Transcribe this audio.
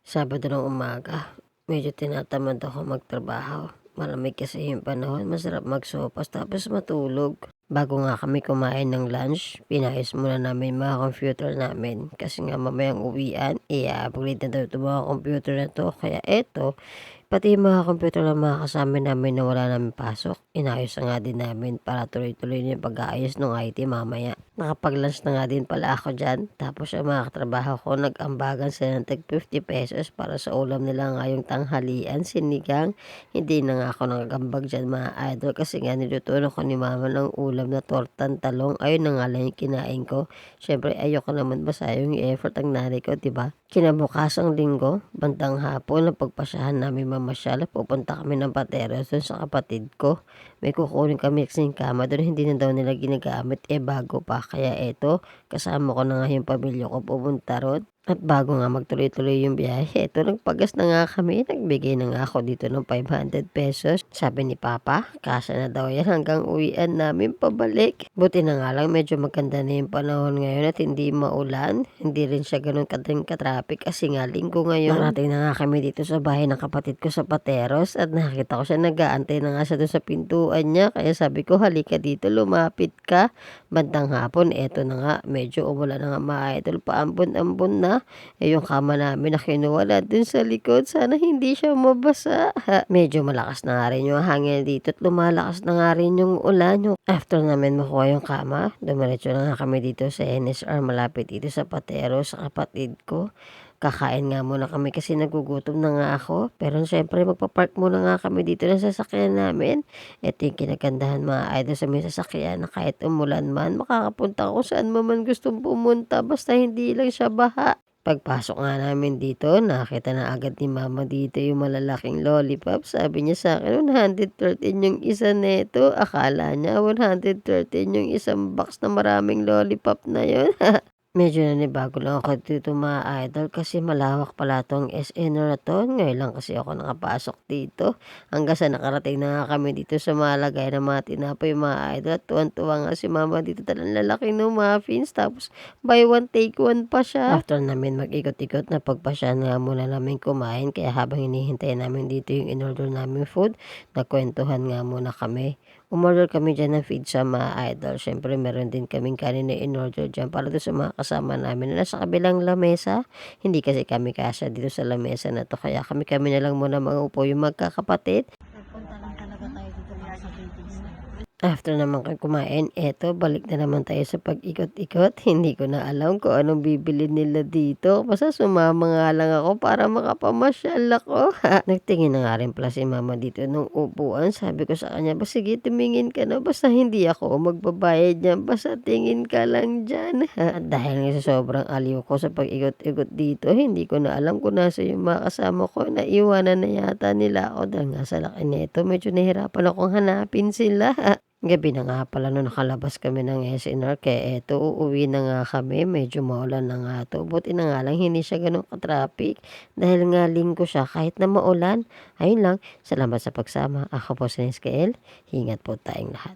Sabado ng umaga, medyo tinatamad ako magtrabaho. Malamig kasi yung panahon, masarap magsopas tapos matulog. Bago nga kami kumain ng lunch, pinayos muna namin mga computer namin. Kasi nga mamayang uwian, i-upgrade na daw itong mga computer na to. Kaya eto, pati yung mga computer ng mga kasama namin na wala namin pasok, inayos na nga din namin para tuloy-tuloy na yung pag-aayos ng IT mamaya. Nakapag-lunch na nga din pala ako dyan. Tapos yung mga katrabaho ko, nag-ambagan sila ng tag 50 pesos para sa ulam nila ngayong tanghalian, sinigang. Hindi na nga ako nagambag dyan mga idol kasi nga nilutuan ako ni mama ng ulam na tortang talong. Ayun na nga lang yung kinain ko. Syempre ayoko naman masayang yung effort ng nanay ko, diba? Kinabukasang linggo, bandang hapon, napagpasyahan namin mamasyal. Pupunta kami ng Pateros dun sa kapatid ko. May kukunin kami kasing kama doon, hindi na daw nila ginagamit, bago pa. Kaya eto, kasama ko na nga yung pamilya ko pupunta ron. At bago nga magtuloy-tuloy yung biyahe, eto nagpagas na nga kami, nagbigay na nga ako dito ng 500 pesos. Sabi ni Papa, kasya na daw yan hanggang uwian namin pabalik. Buti na nga lang medyo maganda na yung panahon ngayon at hindi maulan. Hindi rin siya ganun kadring katraffic kasi nga linggo ngayon. Narating na nga kami dito sa bahay ng kapatid ko sa Pateros at nakita ko siya nag-aantay na nga siya doon sa pintuan niya. Kaya sabi ko, halika dito, lumapit ka. Bandang hapon, eto na nga, medyo umulan na nga mga idol, paambon-ambon na. Yung kama namin na kinuha dun sa likod, sana hindi siya mabasa. Medyo malakas na nga rin yung hangin dito at lumalakas na nga rin yung ulan. After namin makuha yung kama, dumiretso na nga kami dito sa NSR, malapit dito sa Patero sa kapatid ko. Kakain nga muna kami kasi nagugutom na nga ako. Pero syempre magpapark muna nga kami dito ng sasakyan namin. Ito yung kinagandahan mga idol sa may sasakyan na kahit umulan man, makakapunta kung saan man gustong pumunta basta hindi lang siya baha. Pagpasok nga namin dito, nakita na agad ni mama dito yung malalaking lollipop. Sabi niya sa akin, 113 yung isa neto. Akala niya 113 yung isang box na maraming lollipop na yun. Medyo nanibago lang ako dito mga idol kasi malawak pala tong SN na to. Ngayon lang kasi ako nakapasok dito. Hanggang sa nakarating na nga kami dito sa malagay ng mga tinapay mga idol. At tuwan-tuwa nga si mama dito, talang lalaki ng muffins. Tapos buy one take one pa siya. After namin mag-ikot-ikot, na pagpasyahan nga muna namin kumain. Kaya habang hinihintay namin dito yung in-order namin food, nagkwentuhan nga muna kami. Umorder kami dyan ng pizza mga idol. Syempre meron din kaming kanin na in-order dyan para doon sa mga kasama namin na nasa kabilang lamesa. Hindi kasi kami kasya dito sa lamesa na to. Kaya kami na lang muna mga upo yung magkakapatid. Nagpunta lang talaga tayo dito mga sa babies. After naman kumain, eto, balik na naman tayo sa pag-ikot-ikot. Hindi ko na alam kung anong bibili nila dito. Basta sumama nga lang ako para makapamasyal ako. Nagtingin na nga rin pala si mama dito nung upuan. Sabi ko sa kanya, sige tumingin ka na. Basta hindi ako magbabayad niyan. Basta tingin ka lang dyan. At dahil nga sa sobrang aliw ko sa pag-ikot-ikot dito, hindi ko na alam kung nasa yung mga kasama ko. Naiwanan na yata nila ako dahil nga sa laki nito. Medyo nahirapan akong hanapin sila. Gabi na nga pala nung nakalabas kami ng SNR kaya eto uuwi na nga kami, medyo maulan na nga 'to. Buti na nga lang hindi siya gano'n ka-traffic dahil nga linggo siya kahit na maulan. Ayun lang, salamat sa pagsama. Ako po si Nescael, ingat po tayong lahat.